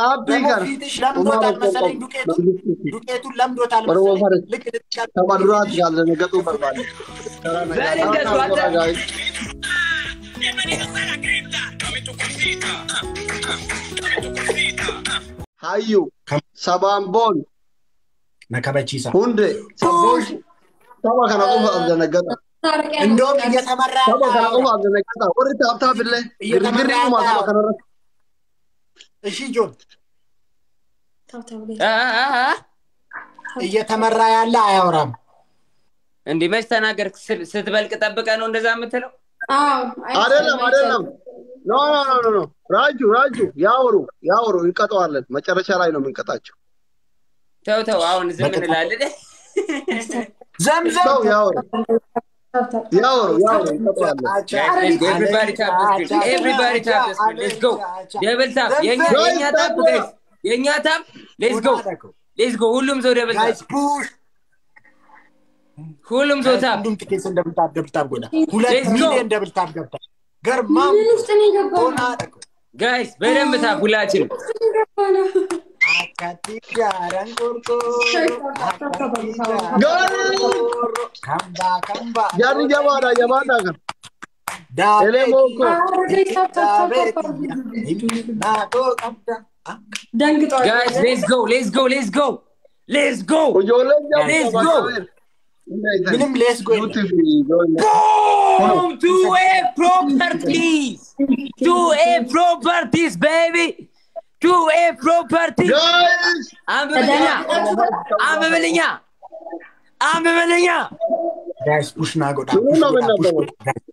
አብዲጋር ለምዶታል መሰለኝ ዱቄቱን ለምዶታል መሰለኝ ልክ ተባድራት ጋር ለነገጡ በርባል ሃዩ ሰባምቦን መከበቺሳ ሁንዴ ሰቦሽ ሰባ ከነቆም አዘነገጣ እንደውም እየተመራ ሰባ ከነቆም አዘነገጣ ወርታ አብታብለ ግርግሪ ማሰባ ከነረ እሺ ጆን እየተመራ ያለ አያወራም እንዴ መች ተናገርክ ስትበልቅ ጠብቀ ነው እንደዛ የምትለው አይደለም ኖ ራጁ ያወሩ ይቀጣዋለን መጨረሻ ላይ ነው የምንቀጣቸው ተው አሁን ዝም እንላለን ዘምዘም ያወሩ ይቀጣዋለን everybody tap this screen let's go double tap የኛ tap let's go ሁሉም ሰው double tap ሁሉም ሰው tap ሁሉም ጥቂት እንደምታደብታብ ጎዳ 2 ሚሊዮን ደብል ታፕ ገብታ ገርማም guys በደንብ tap ሁላችን Kamba. Jadi jawada kan. Elemoko. Guys, let's go. Let's go. Let's go. Let's go. Boom! 2A properties. 2A properties, baby. 2A properties. Guys. I'm Belenya. Guys, push na go.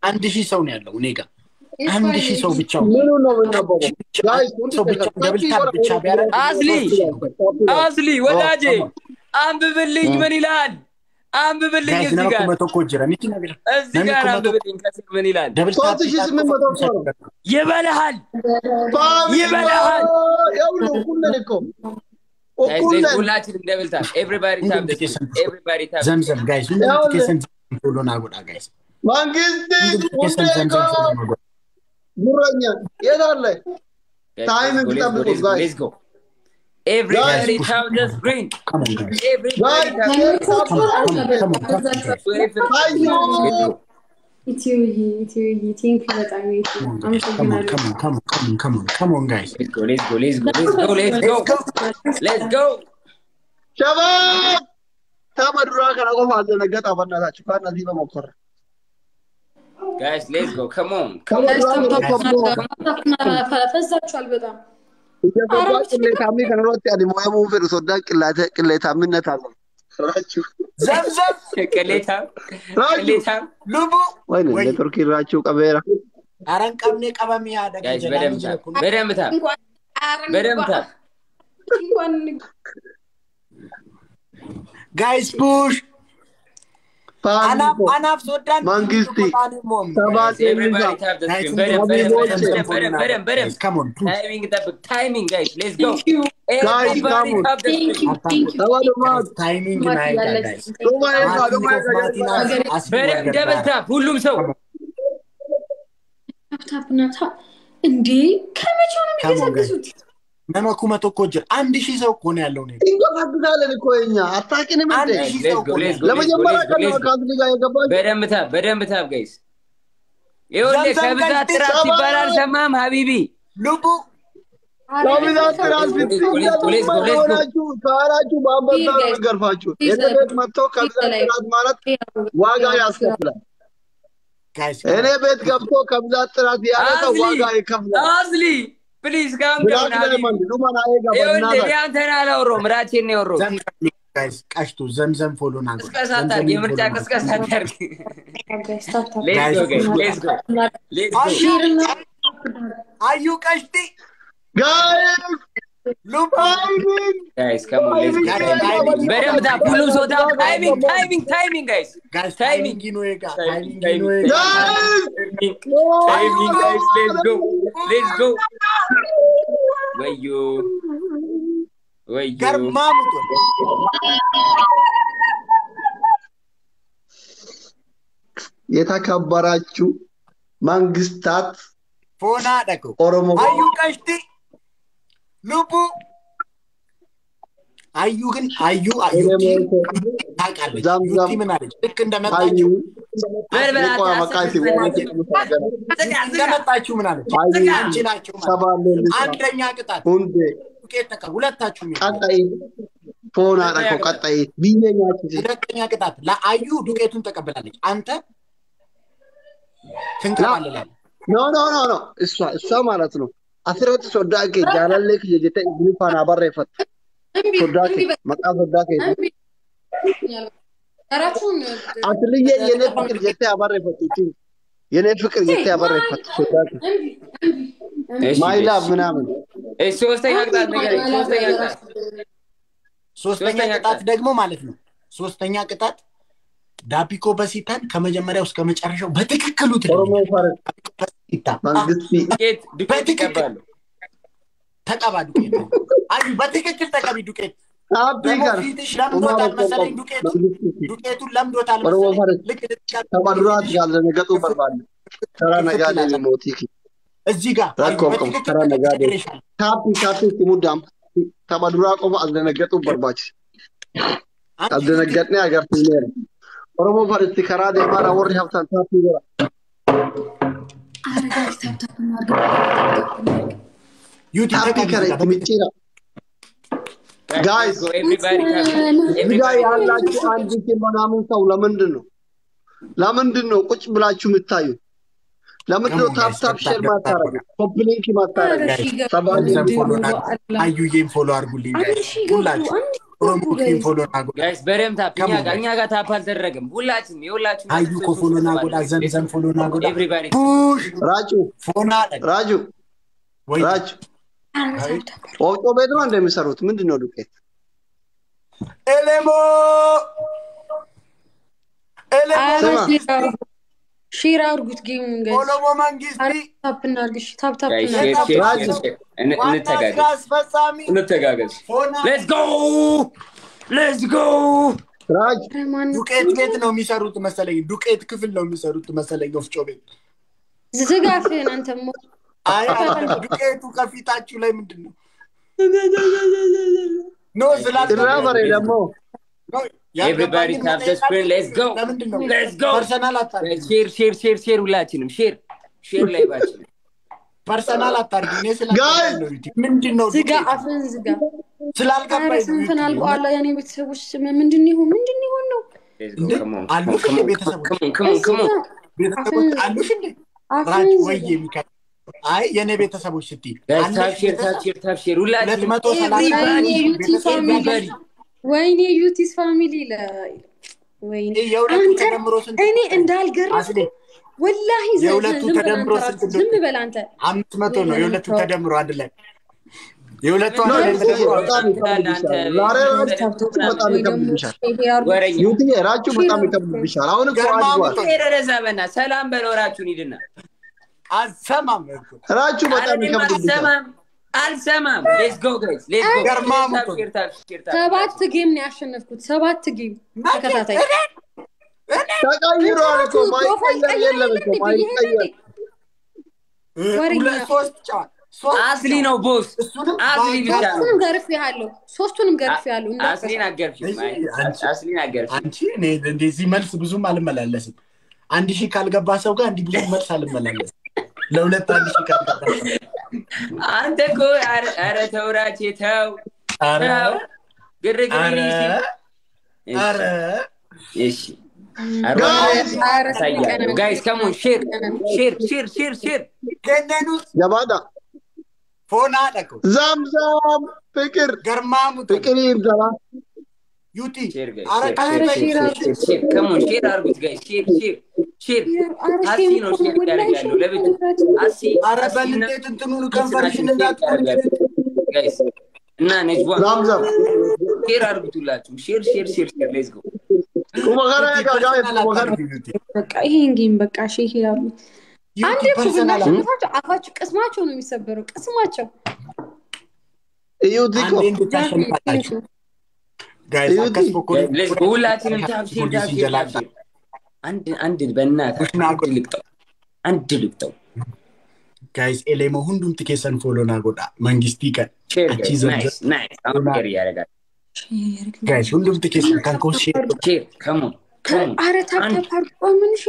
አንድ ሺህ ሰው ነው ያለው እኔ ጋር አንድ ሺህ ሰው ብቻው guys ሰው ብቻው ደብል ታፕ ብቻ ቢያደርግ አዝሊ ወዳጄ አንብብልኝ ምን ይላል አንብብልኝ እዚህ ጋር እዚህ ጋር አንብብልኝ ከስር ምን ይላል ደብል ታፕ ይበልሃል ያውሉ ኩለን እኮ ሁላችንም ደብል ታፕ everybody tap ዘምዘም guys ሁላችንም ፎሎ ናጎዳ guys መንግስት ጉረኛ የታለ ታይም እንጠብቁ guys let's go everybody tap the screen come on guys everybody come on guys let's go ሸባብ ተመድራ ከነቆም አዘነገጣ በእናታችሁ ካናዚ በመኮራ guys let's go come on ፈዛችኋል በጣም ቅሌታሚ ከነሮት ያዲሞ የሙንፈር ሶዳ ቅሌታምነት አለ ራችሁ ዘምዘም ቅሌታም ሉቡ ወይኔ ለቱርኪ ራችሁ ቀበራ አረንቀምኔ ቀበሚያ ደግ guys በደም ታፕ guys push አናፍ ሶዳን መንግስቲ ሰባት everybody tap the screen በደም come on timing guys let's go everybody tap the screen timing ናይ guys በደም double tap ሁሉም ሰው ታፕናታ እንዴ ከመቼው ነው የሚገዛግዙት ነመኩ መተኮጀ አንድ ሺህ ሰው እኮ ነው ያለው ነው እንቆፋግዛለን እኮ እኛ አታቂንም እንዴ ለመጀመሪያ ቀን ካዝሊ ጋር የገባው በደም ታፕ ጋይስ ይኸውልህ ከብዛት ጥራት ይባላል ሰማም ሀቢቢ ሉቡ ከብዛት ጥራት ቢሆናችሁ ካራችሁ ባምባታ ገርፋችሁ የደረት መጥቶ ከብዛት ጥራት ማለት ዋጋ ያስከፍላል እኔ ቤት ገብቶ ከብዛት ጥራት ያለው ዋጋ ይከፍላል አዝሊ please calm down ያንተና አላወራው ምራቴን ነው ያወራው guys ቀሽቱ ዘምዘም ፎሎ ናንተ እስከሳታር የምርጫ እስከሳታር let's go አዩ ቀሽቲ guys come on let's go በደም ታፕ ሁሉም ሰው ታፕ timing guys timing guys let's go ወዮ ገርማሙቶ የተከበራችሁ መንግስታት ፎና ደቁ ኦሮሞ አዩ ቀሽቲ ልቡ አዩ ግን አዩ ታውቃለች ዩቲ ምን አለች ልክ እንደመጣችሁ እንደመጣችሁ ምን አለች አንቺ ናችሁ አንደኛ ቅጣት ዱቄት ተቀበሉ ሁለታችሁ ቀጣይ ፎና አረኮ ቀጣይ ቢኘኛችሁ ሁለተኛ ቅጣት ለአዩ ዱቄቱን ተቀበላለች አንተ ትንከባለላለህ ኖ እሷ ማለት ነው አስረት ሶዳቄ ጃላለክ የጀተ ግሩፓና ባረፈት ሶዳቄ መቃ ሶዳቄ አራቱን አትልየ የኔ ፍቅር ጀተ አባረፈት የኔ ፍቅር ጀተ አባረፈት ሶዳቄ ማይላ ምናምን ሶስተኛ ቅጣት ነገር ሶስተኛ ቅጣት ደግሞ ማለት ነው ሶስተኛ ቅጣት ዳፒኮ በሲታን ከመጀመሪያው እስከ መጨረሻው በትክክሉ በትክክል ተቀባ ዱቄት አይ በትክክል ተቀቢ ዱቄት ፊትሽ ለምዶታል መሰለኝ ዱቄቱን ለምዶታል መሰለኝ ልክ ተባድራት ያለ ነገጡ በርባል ተራ ነጋዴ ሞቲክ እዚህ ጋር ተራ ነጋዴ ታፒ ሙዳም ተባድራ ቆም አልደነገጡ በርባች አልደነገጥኔ አገርት ነው ኦሮሞ ፋርስ ከራደ ማራ ወር ሀብታን ታፒ ይራ አረጋሽ ታፕታፕ ማርገ ዩቲ ተከከረ ትምጪራ ጋይስ everybody ያላችሁ አንድ ምናምን ሰው ለምንድን ነው ቁጭ ብላችሁ የምታዩ ለምንድን ነው ታፕታፕ ሼር ማታረጉ ኮምፕሊንክ ማታረጉ ሰባኒ አዩዬን ፎሎ አድርጉልኝ ሁላችሁ ኦሮሞ ፎሎ አድርጉ ጋይስ በረም ታፕኛ ጋር ታፕ አልተደረገም ሁላችንም የሁላችንም አዩ ፎሎ አድርጉ ዘንዘን ፎሎ አድርጉ everybody ራጁ ኦቶ ቤት ነው እንደሚሰሩት ምንድነው ዱቄት ኤሌሞ ሼር አድርጉት ጌሙን ጋይስ ኦሎሞ መንግስቲ ታፕ እናርግሽ ታፕ እንተጋገዝ let's go ራጅ ዱቄት ቤት ነው የሚሰሩት መሰለኝ ዱቄት ክፍል ነው የሚሰሩት መሰለኝ ወፍጮ ቤት ዝጋፈን አንተም አይ ዱቄቱ ከፊታችሁ ላይ ምንድነው ኖ ዝላትራበሬ ደግሞ everybody tap the screen let's go ፐርሰናል አታርጉ ሼር ሁላችንም ሼር ላይ ባችን ፐርሰናል አታርጉ እኔ ስላልገባኝ ምንድነው ዝጋ አፍን ዝጋ ስላልገባኝ ስንተናል በኋላ የኔ ቤተሰቦች ምንድነው ነው አሉሽ ቤተሰቦች ቤተሰቦች አሉሽ እንዴ ራጅ ወይ የሚካል አይ የኔ ቤተሰቦች ስትይ ታፕ ሼር ሁላችንም everybody ወይኔ ዩቲስ ፋሚሊ ወይኔ እኔ እንዳልገረፍ ወላሂ የሁለቱ ተደምሮ ስንት ዝም በል አንተ 500 ነው የሁለቱ ተደምሮ አንድ ላይ የሁለቱ ዩቲ ራቹ በጣም ይከብድሻል አሁን እኮ አድርጓል ሰላም በኖራችሁን ይድና አሰማም ራቹ በጣም ይከብድሻል አልሰማም let's go guys let's go ገርማሙ ሰባት ጌም ነው ያሸነፍኩት ሰባት ጌም ተከታታይ ተቀይሯል እኮ ማይቀየር የለም እኮ ማይቀየር ሁለት ሶስት ጫት አስሊ ነው ቦስ አስሊ ብቻ ነው ሶስቱንም ገርፌያለሁ አስሊን አገርፊ አንቺ እኔ እንደዚህ መልስ ብዙም አልመላለስም 1000 ካልገባ ሰው ጋር እንዲህ ብዙ መልስ አልመላለስም ለሁለት 1000 ካልገባ አንተ እኮ አረ ተውራቼ ተው ግርግር አረ እሺ guys come on share ከነኑ ያባዳ ፎና አደረኩ ዛምዛም ፍቅር ገርማሙ ፍቅር ይርዳላ ዩቲ አረ come on share አርጉት guys share አሲ ነው ሼር ያደርጋሉ ለብቻ አሲ አረ በልጤት እንትኑን ኮንቨርሽን እንዳትቆርጥ guys እና ነጅዋ ዛምዛም ሼር አርጉትላችሁ ሼር let's go ወጋራ ጋጋይ ወጋራ በቃ ይሄን ጌም በቃ ሼር ያሉ አንዴ ፐርሰናል አፋችሁ ቅስማቸው ነው የሚሰበረው ቅስማቸው ዩቲኮ ጋይስ አከስኮ let's go ሁላችንም ታፕ አንድ በእናትህ አንድ ልቅጠው guys elemo hundum tikesan follow na goda mangisti kan nice I'm very yaga guys hundum tikesan kan ko share come on are tap ምን ሺ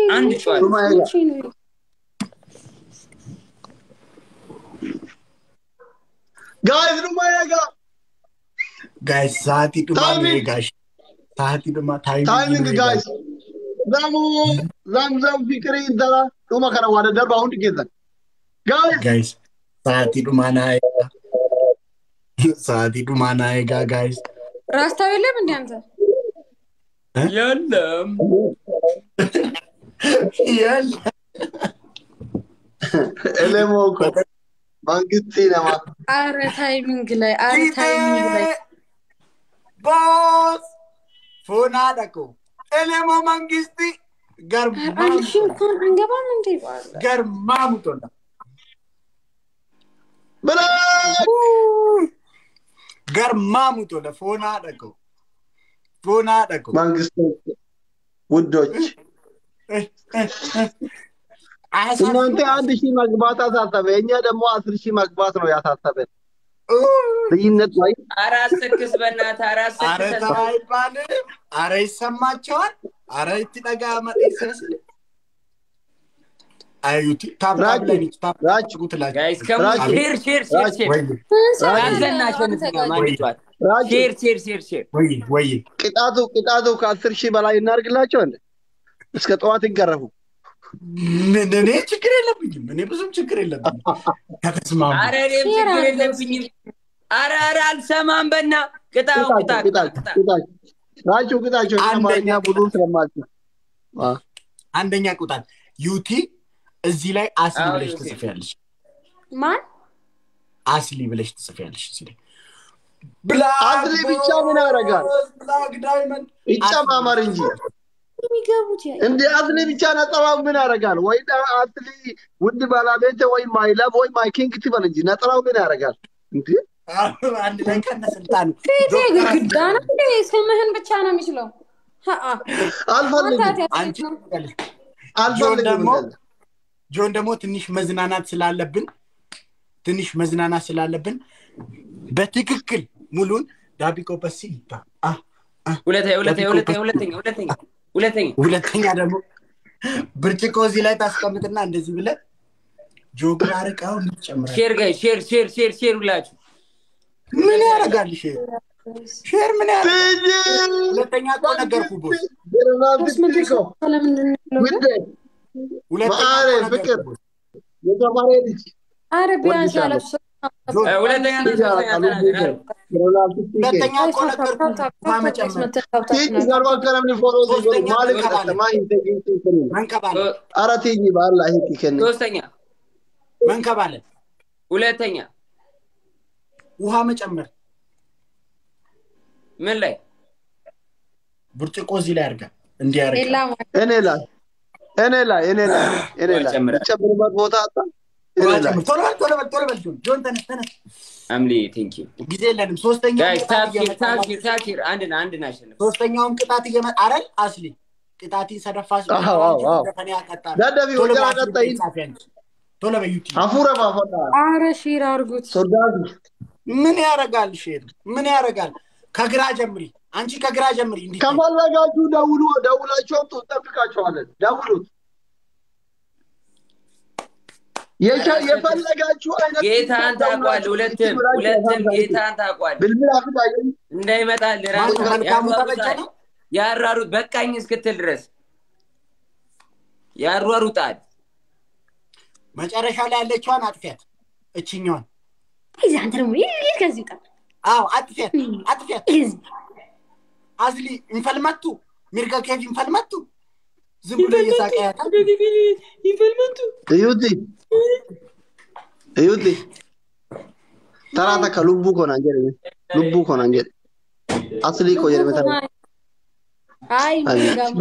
guys rumayaga guys saati dumane guys saati duma timing guys zam fikri dala duma kana wada darba hundi gedan guys saati dumana ega guys rastaw የለም እንዴ አንተ የለም elemo ko mangisti nama are timing ላይ boss fona dako elemo mangisti አልሽም ኮን አንገባም እንዴ garmamutonda bala garmamutonda fona dako mangisti ውዶች እናንተ 1000 መግባት አሳሰበኝ ደግሞ 10000 መግባት ነው ያሳሰበን ልዩነት ላይ አራስክስ በእናት አራስክስ አይባል አረ ይሰማቸዋል አረ ይትደጋ መጥይሰስ አዩቲ ታብራጅ ጉትላጅ ጋይስ ከም ሼር ያዘናሽን ማግቷት ሼር ወይ ቅጣቱ ከ10000 በላይ እናርግላቸው እንዴ እስከ ጠዋት ይገረፉ እኔ ችግር የለብኝም እኔ ብዙም ችግር የለብኝም ከተስማሙ አረ እኔም ችግር የለብኝም አረ አልሰማም በእና ቅጣው ቅጣቸው አማርኛ ቡድን ስለማልኩ አንደኛ ቁጣት ዩቲ እዚህ ላይ አስሊ ብለሽ ትጽፊያለሽ ማን አስሊ ብለሽ ትጽፊያለሽ እዚህ ላይ አስሊ ብቻ ምን ያረጋል ብላክ ዳይመንድ ይጨማማር እንጂ የሚገቡት እንዴ አስሊ ብቻ ነጠላው ምን ያረጋል ወይ አስሊ ውድ ባላቤት ወይ ማይ ላቭ ወይ ማይ ኪንግ ትበል እንጂ ነጠላው ምን ያረጋል እንዴ አንድ ላይ ከነስልጣኑ ግዳና እንዴ ስምህን ብቻ ነው የሚችለው አልፈልግም ጆን ደግሞ ትንሽ መዝናናት ስላለብን በትክክል ሙሉን ዳቢቆ በሲባ ሁለተኛ ደግሞ ብርጭቆ እዚህ ላይ ታስቀምጥና እንደዚህ ብለ ጆግራ አርቃው እንጨምራ ሼር ጋይ ሼር ሁላችሁ ምን ያረጋል ሼር ምን ያረጋል ሁለተኛ እኮ ነገርኩ ቦስ ሁለተኛ ፍቅር የተማረ ልጅ አረ ቢያንስ ያለሽ ሁለተኛ እኮ ነገርኩ ማመጨመር ቲጂ ዘርባ ከረምን ፎሎ ዲጎ ማለክ ተማይ ተጊንት መንከባለ አረ ቲጂ ባላ ይሄ ከነ ሶስተኛ መንከባለ ሁለተኛ ውሃ መጨመር ምን ላይ ብርጭቆ እዚህ ላይ አርጋ እንዲያርጋ እኔ ላይ ጨምርበት ቦታ አጣ ቶሎ በል ጆን ተነስ አምሊ ቴንክ ዩ ጊዜ የለንም ሶስተኛው ጋይስ ታክሲር አንድ ናሽን ሶስተኛውም ቅጣት እየመጣ አይደል አስሊ ቅጣቲን ሰደፋስ ደፈኔ ያቀጣል ዳዳቢ ወገራ ቀጣይ ቶሎ በዩቲ አፉረ ባፈታ አረ ሺር አርጉት ሶዳዝ ምን ያረጋል ሼር ምን ያረጋል ከግራ ጀምሪ አንቺ ከግራ ጀምሪ እንዴ ከፈለጋችሁ ደውላችሁ ተጠብቃችኋለን ደውሉት የፈለጋችሁ አይነት ጌታን ታቋል ሁለቱም ጌታን ታቋል ብልብል አፍዳይ እንዳይመጣ ለራሱ ያራሩት በቃኝ እስክትል ድረስ ያሯሩጣል መጨረሻ ላይ ያለችዋን አጥፊያት እቺኛዋን እዛ አንተ ደግሞ ከዚህ ጋር አው አጥፊያት አዝሊ እንፈልመቱ ሚርጋ ከፍ እንፈልመቱ ዝም ብሎ እየሳቀያታ እንፈልመቱ እዩቲ ተራታ ከልቡ ኮና እንጀ አስሊ ኮ የለመታ አይ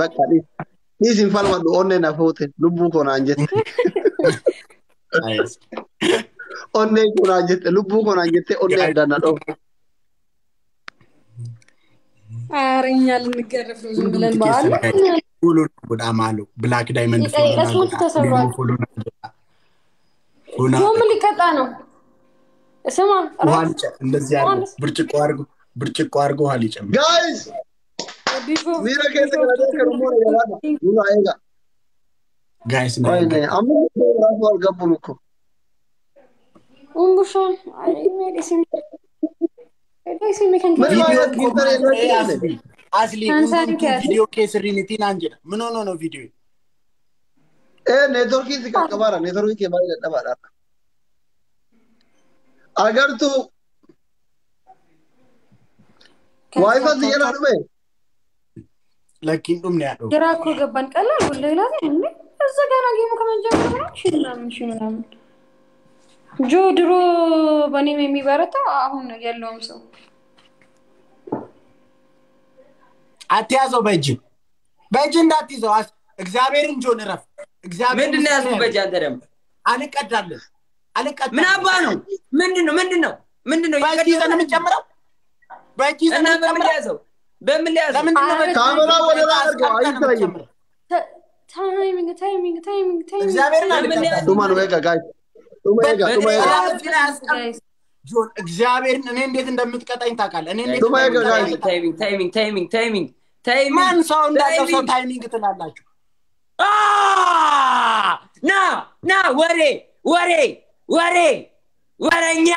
በቃ ዲስ እንፈልመቱ ኦኔና ፎቴ ልቡ ኮና እንጀ ኦኔ ኮና እንጀ ልቡ ኮና እንጀ ኦኔ አዳናዶ አረኛ ልንገረፍ ነው ዝም ብለን ባለ ሁሉ ወደ አማሉ ብላክ ዳይመንድ ይቀስሙት ተሰብሯል ጆም ሊቀጣ ነው ስማ ዋንጫ እንደዚህ ያለ ብርጭቆ አርጎ ውሃ ሊጨምር ጋይስ ሚራ ከተቀረደ ከሩሞ ያባዳ ኑኑ አይጋ ጋይስ ነው አሙ ራሱ አልገቡም እኮ ኡምቡሻ አይ ሜዲሲን አስሊ ቪዲዮ ከስሪኒቲ ናንጀ ምን ሆኖ ነው ቪዲዮ ኔትወርክ ይዝቀቀባራ ኔትወርክ የማይለ ደባላ አገርቱ ዋይፋይ ይላል ወይ ለኪን ዱም ነው ያለው ግራኮ ገባን ቀላል ወላሂ ላዘ እንዴ እዛ ጋር ነው ከመጀመሩ ነው ሽናምን ጆ ድሮ በኔም የሚበረታው አሁን ያለውም ሰው አትያዘው በእጅ እንዳትይዘው እግዚአብሔርን ጆን ረፍ እግዚአብሔር ምንድነው ያዝኩ በእጅ አንተ ደግሞ አልቀዳለህ ምን አባ ነው ምንድነው በእጅ ይዘን የምንጨምረው በእጅ ይዘን በምን ያዘው ካሜራ ወደ ላይ አድርገው አይታይም ታይሚንግ እግዚአብሔርን አልቀዳለህ ቱማን ወጋ ጋይስ ጆን እግዚአብሔርን እኔ እንዴት እንደምትቀጣኝ ታውቃለህ እኔ እንዴት ታይሚንግ ማን ሰው እንዳለው ሰው ታይሚንግ ትላላችሁ ና ወሬኛ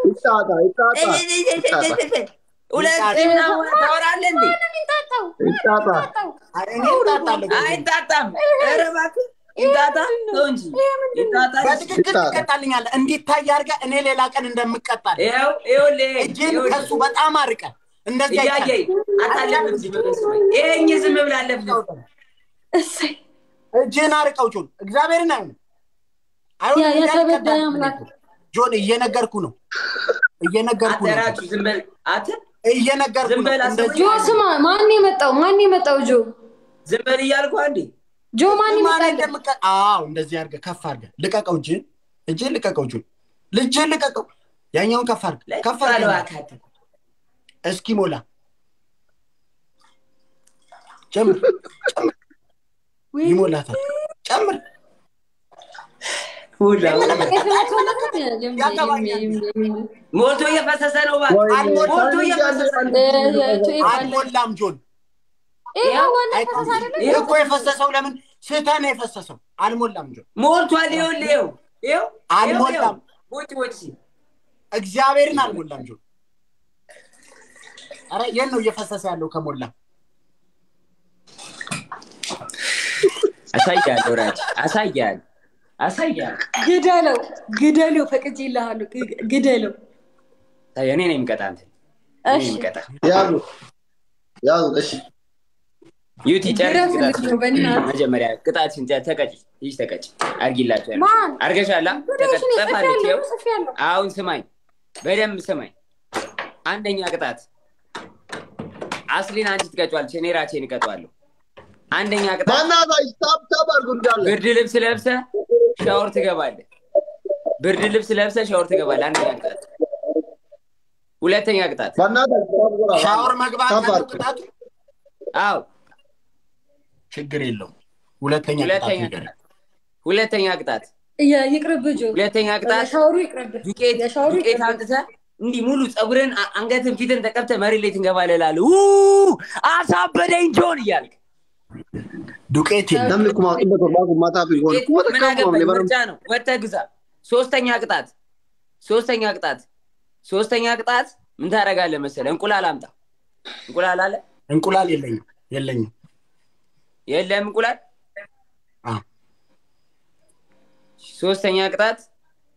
ይጣጣ ሁለተኛ ታወራለህ እንዴ አይጣጣም ኧረ እባክህ ይጣጣ ነው እንጂ ይጣጣ በትክክል ትቀጣልኛለህ እንዲታይ አድርገህ እኔ ሌላ ቀን እንደምቀጣልህ ይኸውልህ እጄን ከሱ በጣም አርቀህ እንደዚህ ያያይ አታለም ይሄኝ ዝም ብላለህ እሰይ እጄን አርቀው ጆን እግዚአብሔርን አይሁን ያ ተበዳይ አምላክ ጆን እየነገርኩ ነው አተራችሁ ዝም በል አተ እየነገርኩ ነው ጆ ስማ ማን የመጣው ጆ ዝም በል እያልኩ አንዴ ጆ ማን ይመጣል አዎ እንደዚህ አድርገህ ከፍ አድርገህ ልቀቀው እጄን ልቀቀው ጆን ልጄን ልቀቀው ያኛውን ከፍ አድርገህ እስኪ ሞላ ጨምር ይሞላታል ጨምር ሁላ ሞልቶ እየፈሰሰ ነው ሞልቶ እየፈሰሰ አልሞላም ጆን እኮ የፈሰሰው ለምን ስህተት ነው የፈሰሰው አልሞላም ጆን ሞልቷል ይኸው አልሞላም ወጭ እግዚአብሔርን አልሞላም ጆን አረ የት ነው እየፈሰሰ ያለው ከሞላ አሳያለሁ ራጅ አሳያለሁ ግደለው ፈቅጄልሃለሁ ግደለው እኔ ነኝ የምቀጣ አንተ እኔ የምቀጣ ያው እሺ ዩቲ ጨርስ መጀመሪያ ቅጣችን ተቀጭ ይሽ ተቀጭ አርጊላችሁ አርገሻላ ተቀጣፋለች አሁን ስማኝ በደንብ ስማኝ አንደኛ ቅጣት አስሊን አንቺ ትቀጫዋለሽ እኔ ራሴን እቀጣዋለሁ አንደኛ ቅጣት ባናታ ታብ አርጉ እንዳለ ብርድ ልብስ ለብሰህ ሻወር ትገባለህ አንደኛ ቅጣት ሁለተኛ ቅጣት ባናታ ሻወር መግባት ነው ቅጣቱ አዎ ችግር የለውም ሁለተኛ ቅጣት ይቅርብጆ ሁለተኛ ቅጣት ሻወሩ ይቅርብ ዱቄት አምጥተህ እንዲህ ሙሉ ጸጉርን አንገትን ፊትን ተቀብተህ መሬት ላይ ትንገባለህ አሳበደኝ ጆን እያልክ ዱቄት ለምንኩማ እንደተባጉ ማታ ቢሆን ምርጫ ነው ወጥተህ ግዛ ሶስተኛ ቅጣት ምን ታደርጋለህ መሰለህ እንቁላል አምጣ እንቁላል አለ እንቁላል የለኝም የለም እንቁላል ሶስተኛ ቅጣት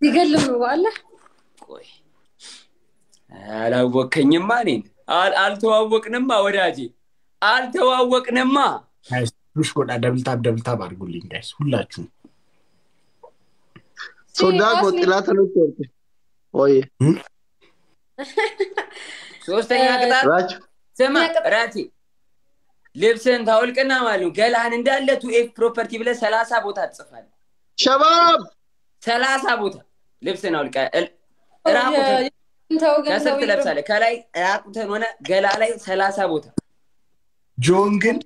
ይገልም ነው አለ ቆይ አላወከኝማ እኔን አልተዋወቅንማ ወዳጄ አልተዋወቅንማ ጋይስ ጎዳ ደብልታብ አድርጉልኝ ጋይስ ሁላችሁ ሶዳጎ ጥላት ነው ተወርኩ ወይ ሶስተኛ ቅጣት ስማ ራቲ ልብስን ታውልቅና ማለት ነው ገላህን እንዳለ ቱኤፍ ፕሮፐርቲ ብለህ 30 ቦታ ትጽፋለህ ሸባብ 30 ቦታ ልብስን አውልቀ ራቁትን ከስር ትለብሳለህ ከላይ ራቁትን ሆነ ገላ ላይ 30 ቦታ ጆን ግን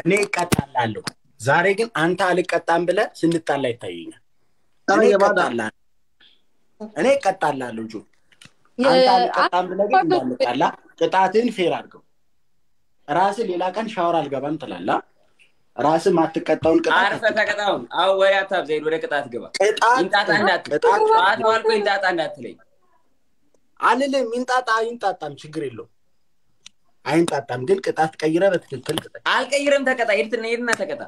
እኔ እቀጣላለሁ ዛሬ ግን አንተ አልቀጣም ብለህ ስንጣላ ይታየኛል እኔ እቀጣላለሁ ጆ አንተ አልቀጣም ብለህ ግን እንዳልቀጣላ ቅጣትን ፌር አድርገው ራስህ ሌላ ቀን ሻወር አልገባም ትላለህ ራስህ ማትቀጣውን ቅጣት አርፈህ ተቀጣው አው ወይ አታብዘይ ወደ ቅጣት ግባ እንጣጣ እንዳትቀጣው አልቆ እንጣጣ እንዳትለኝ አልልም ይንጣጣም ችግር የለው አይንጣጣም ግን ቅጣት ቀይረ በትክክል ቅጣ አልቀይረም ተቀጣ ይርትና ተቀጣ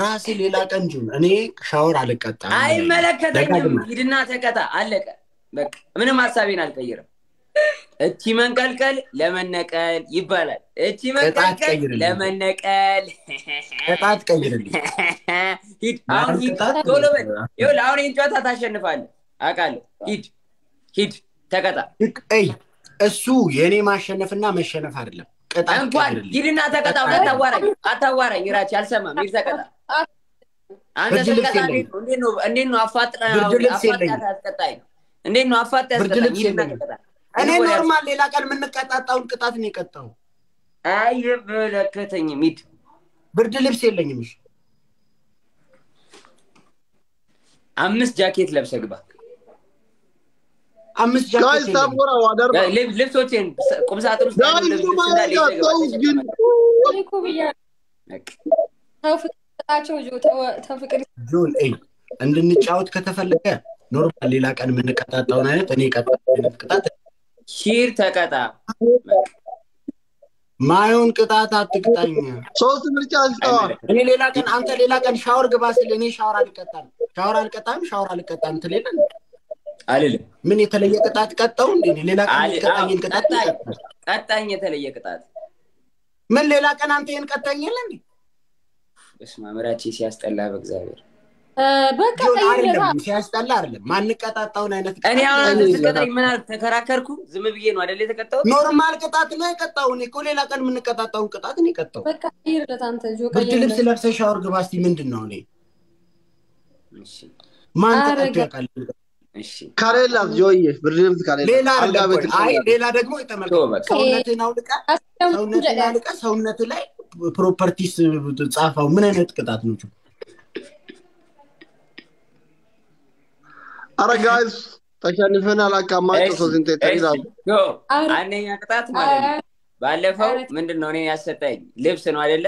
ራሴ ሌላ ቀን ጁን እኔ ሻወር አልቀጣም አይመለከተኝም ሂድና ተቀጣ አለቀ በቃ ምንም ሐሳቤን አልቀይረም እቺ መንቀልቀል ለመነቀል ይባላል እቺ መንቀልቀል ለመነቀል ቅጣት ቀይርልኝ ሂድ አሁን ሂድ ቶሎ በል ይኸው አሁን እንጫታ ታሸንፋለህ አውቃለሁ ሂድ ተቀጣ እይ እሱ የኔ ማሸነፍና መሸነፍ አይደለም ቅጣት እንኳን ሂድና ተቀጣው አታዋራኝ ራች አልሰማም ሂድ ተቀጣ አንተ ተቀጣ እንዴት ነው አፋጥጣይ እንዴት ነው አፋጥጣይ ሂድና ተቀጣ እኔ ኖርማል ሌላ ቀን ምን ቀጣጣውን ቅጣት ነው የቀጣው አይመለከተኝም ሂድ ብርድ ልብስ የለኝም እሺ 5 ጃኬት ለብሰህ ግባ 5 ጃኬት ታቦራ ዋደር ልብሶችን ቁም ሳጥን ውስጥ ጆን እንድንጫወት ከተፈለገ ኖርማል ሌላ ቀን ምን ቀጣጣውን አይነት እኔ ቀጣጣውን ቅጣት ሺር ተቀጣ ማዮን ቅጣት አትቅጣኝ 3 ምርጫ አስጣው እኔ ሌላ ቀን አንተ ሌላ ቀን ሻወር ግባ ስለ እኔ ሻወር አልቀጣም ትለኝ አይደለም ምን የተለየ ቅጣት ቀጣው እንዴ ሌላ ቀን ቀጣኝ ቀጣኝ የተለየ ቅጣት ምን ሌላ ቀን አንተ ይሄን ቀጣኝ የለም በስመ አብ ራቼ ሲያስጠላ በእግዚአብሔር በቃ አይደለም ሲያስጠላ አይደለም ማን ቀጣጣውን አይነት እኔ አሁን ተቀጣኝ ምን ተከራከርኩ ዝም ብዬ ነው አይደል የተቀጣው ኖርማል ቅጣት ነው የቀጣው እኔ እኮ ሌላ ቀን ምን ቀጣጣውን ቅጣት ነው የቀጣው በቃ ይርዳት አንተ ጆ ብርድ ልብስ ለብሰህ ሻወር ግባ እስቲ ምንድነው እኔ እሺ ማን ተቀጣ ያቃል እሺ ካሬላ ጆይ ብርድ ልብስ ካሬላ ሌላ አይ ሌላ ደግሞ ይተመልከት ሰውነቴ ላይ ፕሮፐርቲስ ጻፋው ምን አይነት ቅጣት ነው አረ ጋይስ ተሸንፈናል አቃማጭ ሶስንቴ ተይዛል አንደኛ ቅጣት ማለት ባለፈው ምንድነው እኔ ያሰጠኝ ልብስ ነው አይደለ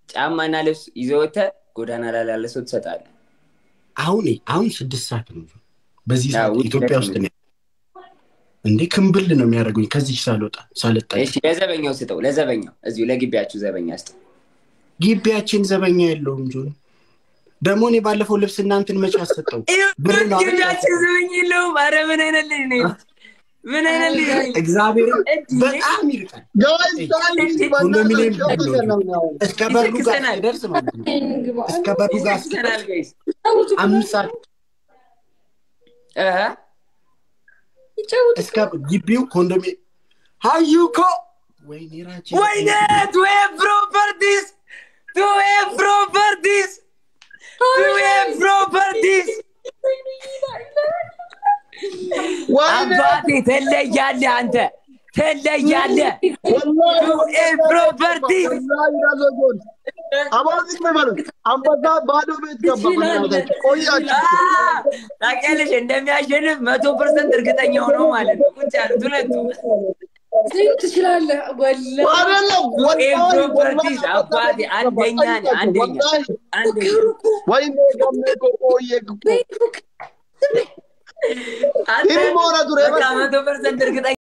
ጫማና ልብስ ይዘውተ ጎዳና ላይ ያለ ሰው ተሰጣለ አሁን 6 ሰዓት ነው በዚህ ሰዓት ኢትዮጵያ ውስጥ ነው እንዴ ክንብል ነው የሚያደርጉኝ ከዚህ ሳልጣ እሺ ለዘበኛው ስጠው ለዘበኛው እዚሁ ለግቢያችሁ ዘበኛ ስጠው ግቢያችን ዘበኛ የለውም ጆን ደሞኔ ባለፈው ልብስ እናንተን መጫ አሰጠው ግቢያችን ዘበኛ የለውም አረ ምን አይነት ልጅ ነው ምን አይነት ልጅ እግዚአብሔር በጣም ይርቃል ጋይስ ኮንዶሚኒየም እስከ በሩ ጋር ደርስ ማለት ነው እስከ በሩ ጋር ጋይስ 5 ሰዓት እስከ ግቢው ኮንዶሚኒየም ሃዩኮ ወይኔ ራቼ ወይኔ ቱ ፕሮፐርቲስ አባቴ ተለያለህ አንተ ተለያለህ ፕሮፐርቲስ አባቴ ማለት አንበዛ ባዶ ቤት ገባ ማለት ቆያችሁ ታውቂያለሽ እንደሚያሸንፍ 100% እርግጠኛ ሆኖ ማለት ነው ቁጭ ያሉት ሁለቱ ትችላለህ ወላሂ ፕሮፐርቲስ አባቴ አንደኛ ወይኔ ቆየ ይሄ ሞራ ዱረ 100% እርግጠኛ